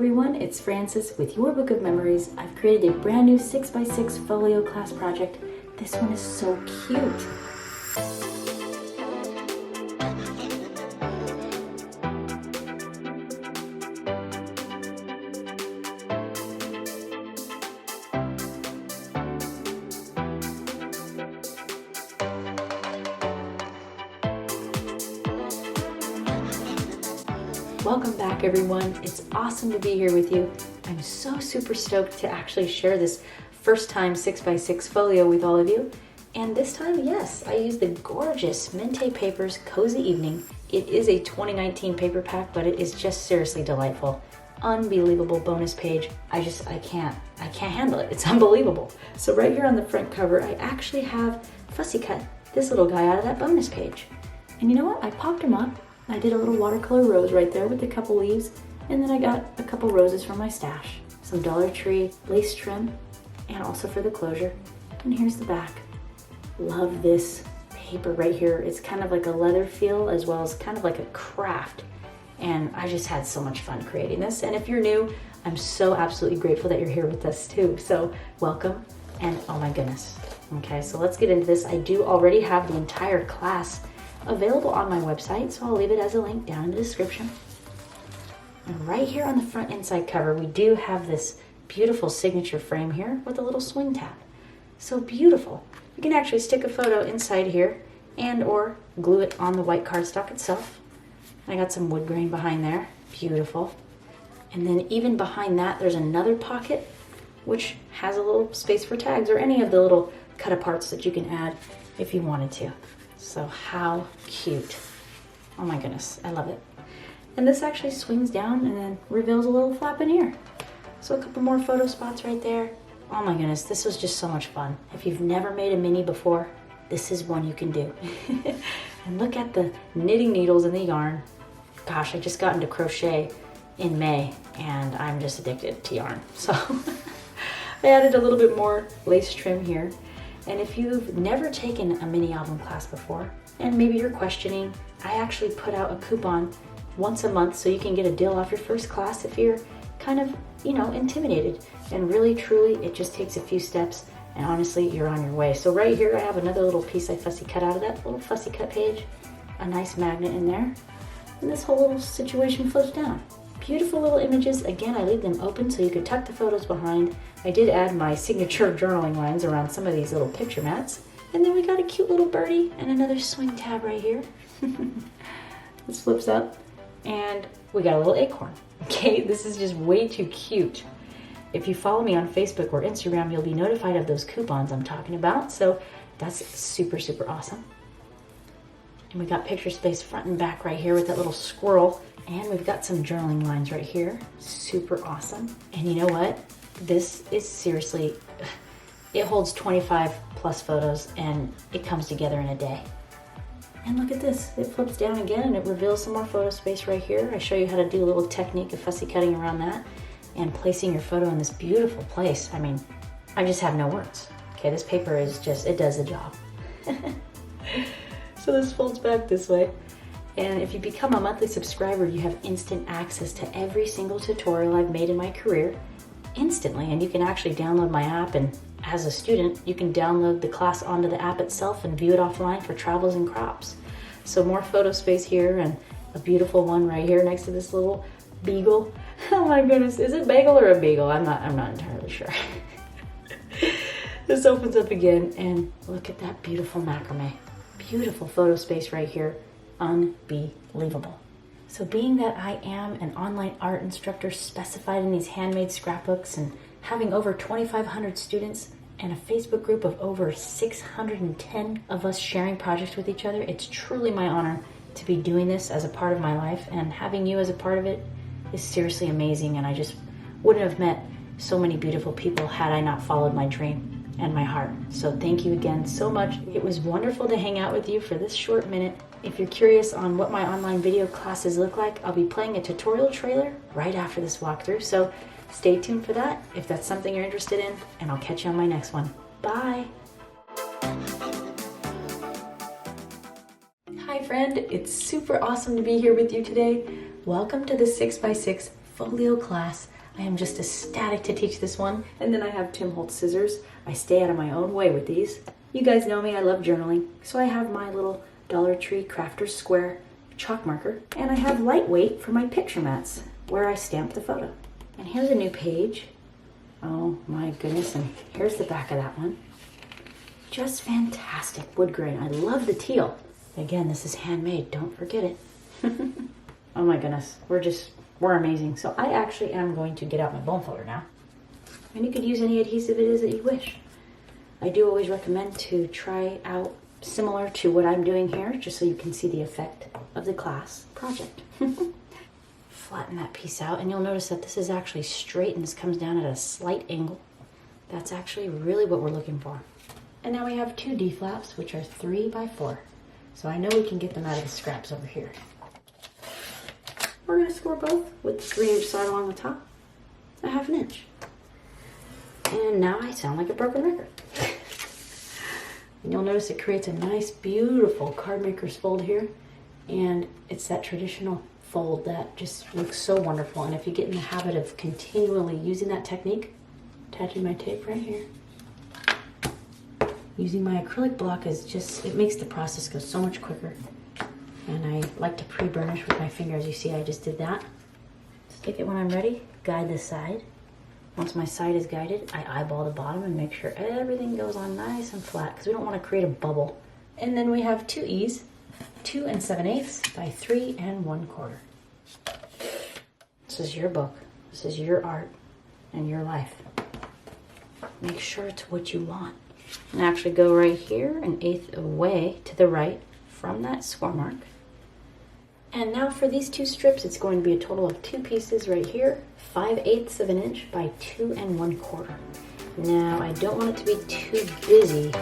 everyone, it's Frances with Your Book of Memories. I've created a brand new 6x6 folio class project. This one is so cute. Welcome back everyone. It's awesome to be here with you. I'm so super stoked to actually share this first time 6x6 folio with all of you. And this time, yes, I used the gorgeous Mintay Papers Cozy Evening. It is a 2019 paper pack, but it is just seriously delightful. Unbelievable bonus page. I can't handle it. It's unbelievable. So right here on the front cover, I actually have fussy cut this little guy out of that bonus page. And you know what? I popped him up. I did a little watercolor rose right there with a couple leaves, and then I got a couple roses from my stash, some Dollar Tree lace trim, and also for the closure. And here's the back. Love this paper right here. It's kind of like a leather feel as well as kind of like a craft. And I just had so much fun creating this. And if you're new, I'm so absolutely grateful that you're here with us too. So welcome, and oh my goodness. Okay, so let's get into this. I do already have the entire class available on my website, so I'll leave it as a link down in the description. And right here on the front inside cover, we do have this beautiful signature frame here with a little swing tab. So beautiful. You can actually stick a photo inside here and or glue it on the white cardstock itself. I got some wood grain behind there. Beautiful. And then even behind that, there's another pocket which has a little space for tags or any of the little cut aparts that you can add if you wanted to. So how cute. Oh my goodness, I love it. And this actually swings down and then reveals a little flap in here. So a couple more photo spots right there. Oh my goodness, this was just so much fun. If you've never made a mini before, this is one you can do. And look at the knitting needles and the yarn. Gosh, I just got into crochet in May and I'm just addicted to yarn. So I added a little bit more lace trim here. And if you've never taken a mini album class before, and maybe you're questioning, I actually put out a coupon once a month so you can get a deal off your first class if you're kind of, intimidated. And really, truly, it just takes a few steps, and honestly, you're on your way. So right here, I have another little piece I fussy cut out of that little fussy cut page, a nice magnet in there, and this whole little situation flips down. Beautiful little images. Again, I leave them open so you could tuck the photos behind. I did add my signature journaling lines around some of these little picture mats. And then we got a cute little birdie and another swing tab right here. This flips up and we got a little acorn. Okay, this is just way too cute. If you follow me on Facebook or Instagram, you'll be notified of those coupons I'm talking about. So that's super, super awesome. And we got picture space front and back right here with that little squirrel. And we've got some journaling lines right here. Super awesome. And you know what? This is seriously, it holds 25 plus photos and it comes together in a day. And look at this. It flips down again and it reveals some more photo space right here. I show you how to do a little technique of fussy cutting around that and placing your photo in this beautiful place. I mean, I just have no words. Okay, this paper is just, it does the job. So this folds back this way. And if you become a monthly subscriber, you have instant access to every single tutorial I've made in my career instantly. And you can actually download my app, and as a student, you can download the class onto the app itself and view it offline for travels and crops. So more photo space here and a beautiful one right here next to this little beagle. Oh my goodness, is it bagel or a beagle? I'm not entirely sure. This opens up again and look at that beautiful macrame. Beautiful photo space right here. Unbelievable. So being that I am an online art instructor specified in these handmade scrapbooks and having over 2,500 students and a Facebook group of over 610 of us sharing projects with each other, it's truly my honor to be doing this as a part of my life, and having you as a part of it is seriously amazing, and I just wouldn't have met so many beautiful people had I not followed my dream and my heart. So thank you again so much. It was wonderful to hang out with you for this short minute. If you're curious on what my online video classes look like, I'll be playing a tutorial trailer right after this walkthrough. So stay tuned for that if that's something you're interested in, and I'll catch you on my next one. Bye. Hi friend, it's super awesome to be here with you today. Welcome to the 6x6 Folio class. I am just ecstatic to teach this one. And then I have Tim Holtz scissors. I stay out of my own way with these. You guys know me, I love journaling. So I have my little Dollar Tree Crafter's Square chalk marker. And I have Lightweight for my picture mats, where I stamp the photo. And here's a new page. Oh my goodness, and here's the back of that one. Just fantastic wood grain. I love the teal. Again, this is handmade, don't forget it. Oh my goodness, we're amazing. So I actually am going to get out my bone folder now. And you could use any adhesive it is that you wish. I do always recommend to try out similar to what I'm doing here, just so you can see the effect of the class project. Flatten that piece out, and you'll notice that this is actually straight and this comes down at a slight angle. That's actually really what we're looking for. And now we have 2 D flaps, which are 3 by 4. So I know we can get them out of the scraps over here. We're going to score both with the 3-inch side along the top, a 1/2 inch. And now I sound like a broken record. And you'll notice it creates a nice, beautiful card maker's fold here. And it's that traditional fold that just looks so wonderful. And if you get in the habit of continually using that technique, attaching my tape right here, using my acrylic block is just, it makes the process go so much quicker. And I like to pre-burnish with my fingers. You see, I just did that. Stick it when I'm ready, guide the side. Once my side is guided, I eyeball the bottom and make sure everything goes on nice and flat because we don't want to create a bubble. And then we have 2 E's, 2 7/8 by 3 1/4. This is your book. This is your art and your life. Make sure it's what you want. And actually go right here, 1/8 away to the right from that score mark. And now for these 2 strips, it's going to be a total of 2 pieces right here, 5/8 of an inch by 2 1/4. Now, I don't want it to be too busy